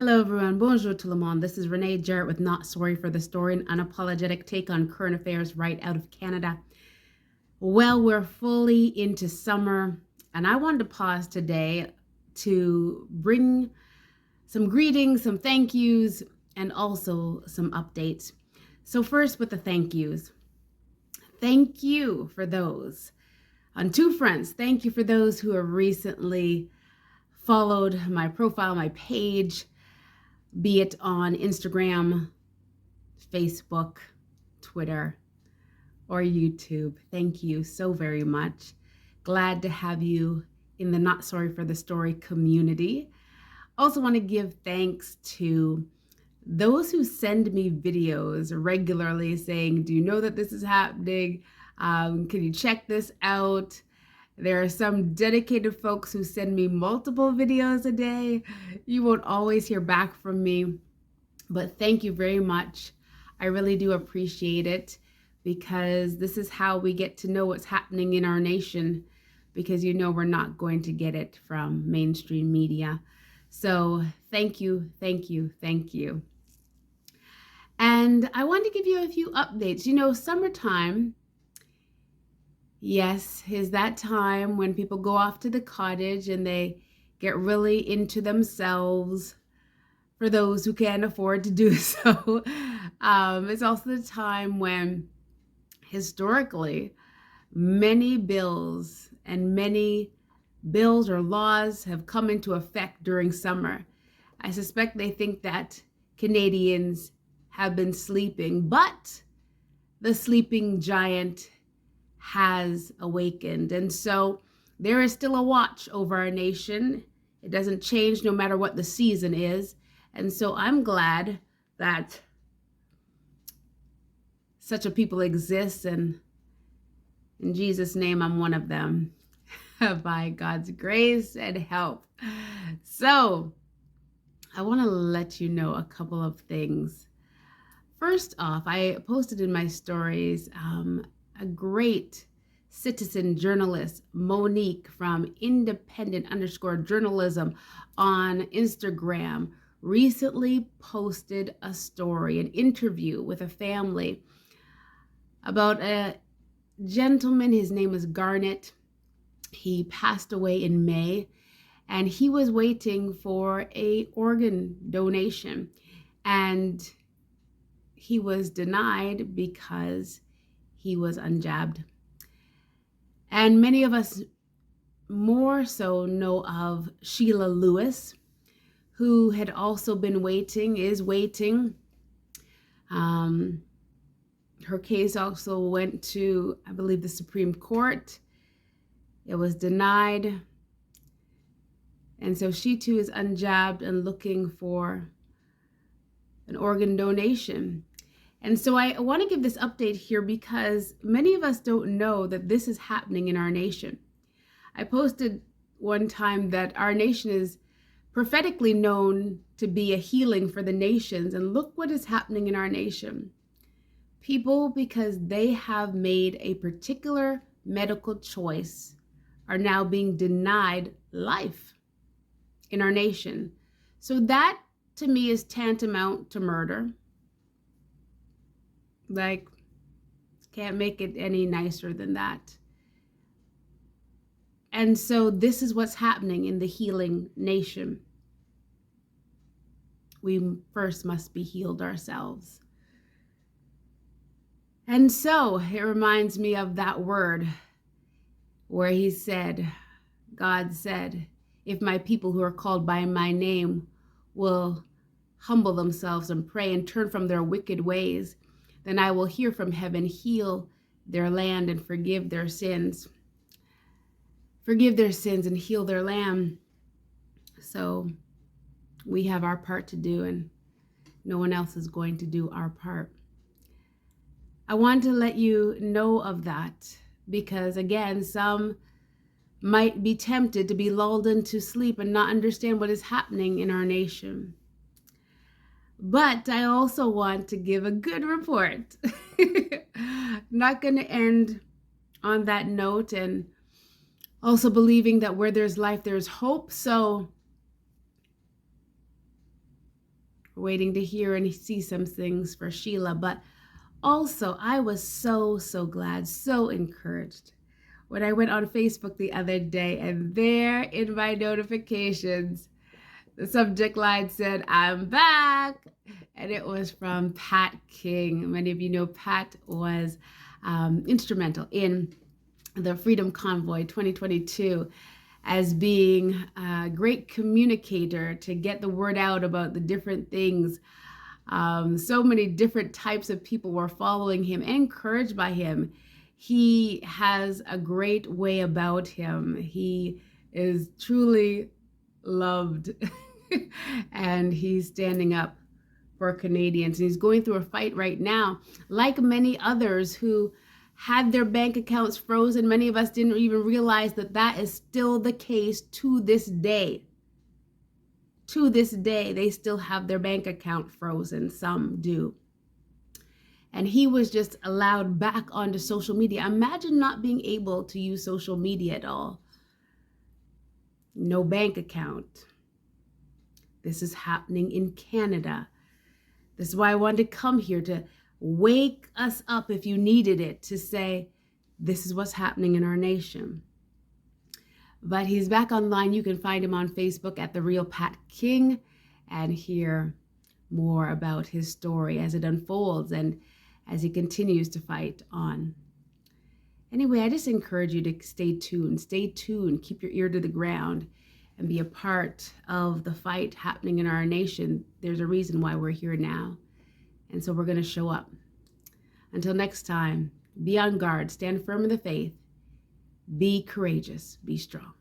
Hello, everyone. Bonjour tout le monde. This is Renee Jarrett with Not Sorry for the Story, an unapologetic take on current affairs right out of Canada. Well, we're fully into summer, and I wanted to pause today to bring some greetings, some thank yous, and also some updates. So, first with the thank yous. Thank you for those on two fronts. Thank you for those who have recently followed my profile, my page, be it on Instagram, Facebook, Twitter, or YouTube. Thank you so very much. Glad to have you in the Not Sorry for the Story community. Also want to give thanks to those who send me videos regularly saying, do you know that this is happening? Can you check this out? There are some dedicated folks who send me multiple videos a day. You won't always hear back from me, but thank you very much. I really do appreciate it because this is how we get to know what's happening in our nation, because we're not going to get it from mainstream media. So thank you, thank you, thank you. And I want to give you a few updates. Summertime, yes, is that time when people go off to the cottage and they get really into themselves, for those who can't afford to do so. It's also the time when historically many bills or laws have come into effect during summer. I suspect they think that Canadians have been sleeping, but the sleeping giant has awakened. And so there is still a watch over our nation. It doesn't change no matter what the season is. And so I'm glad that such a people exists, and in Jesus' name, I'm one of them by God's grace and help. So I want to let you know a couple of things. First off, I posted in my stories a great citizen journalist, Monique from independent_journalism on Instagram, recently posted a story, an interview with a family about a gentleman. His name was Garnet. He passed away in May, and he was waiting for an organ donation, and he was denied because he was unjabbed. And many of us more so know of Sheila Lewis, who had also been waiting, is waiting. Her case also went to, I believe, the Supreme Court. It was denied. And so she too is unjabbed and looking for an organ donation. And so I want to give this update here because many of us don't know that this is happening in our nation. I posted one time that our nation is prophetically known to be a healing for the nations. And look what is happening in our nation. People, because they have made a particular medical choice, are now being denied life in our nation. So that to me is tantamount to murder. Like, can't make it any nicer than that. And so this is what's happening in the healing nation. We first must be healed ourselves. And so it reminds me of that word where God said, if my people who are called by my name will humble themselves and pray and turn from their wicked ways, then I will hear from heaven, heal their land and forgive their sins. Forgive their sins and heal their land. So we have our part to do, and no one else is going to do our part. I want to let you know of that because, again, some might be tempted to be lulled into sleep and not understand what is happening in our nation. But I also want to give a good report. Not going to end on that note, and also believing that where there's life, there's hope. So We're waiting to hear and see some things for Sheila. But also, I was so glad, so encouraged when I went on Facebook the other day, and there in my notifications, the subject line said, "I'm back." And it was from Pat King. Many of you know Pat was instrumental in the Freedom Convoy 2022 as being a great communicator to get the word out about the different things. So many different types of people were following him, encouraged by him. He has a great way about him. He is truly loved and he's standing up for Canadians. And he's going through a fight right now, like many others who had their bank accounts frozen. Many of us didn't even realize that that is still the case to this day. To this day, they still have their bank account frozen. Some do. And he was just allowed back onto social media. Imagine not being able to use social media at all. No bank account. This is happening in Canada. This is why I wanted to come here to wake us up if you needed it, to say, this is what's happening in our nation. But he's back online. You can find him on Facebook at The Real Pat King and hear more about his story as it unfolds and as he continues to fight on. Anyway, I just encourage you to stay tuned, keep your ear to the ground, and be a part of the fight happening in our nation. There's a reason why we're here now. And so we're going to show up. Until next time, be on guard, stand firm in the faith, be courageous, be strong.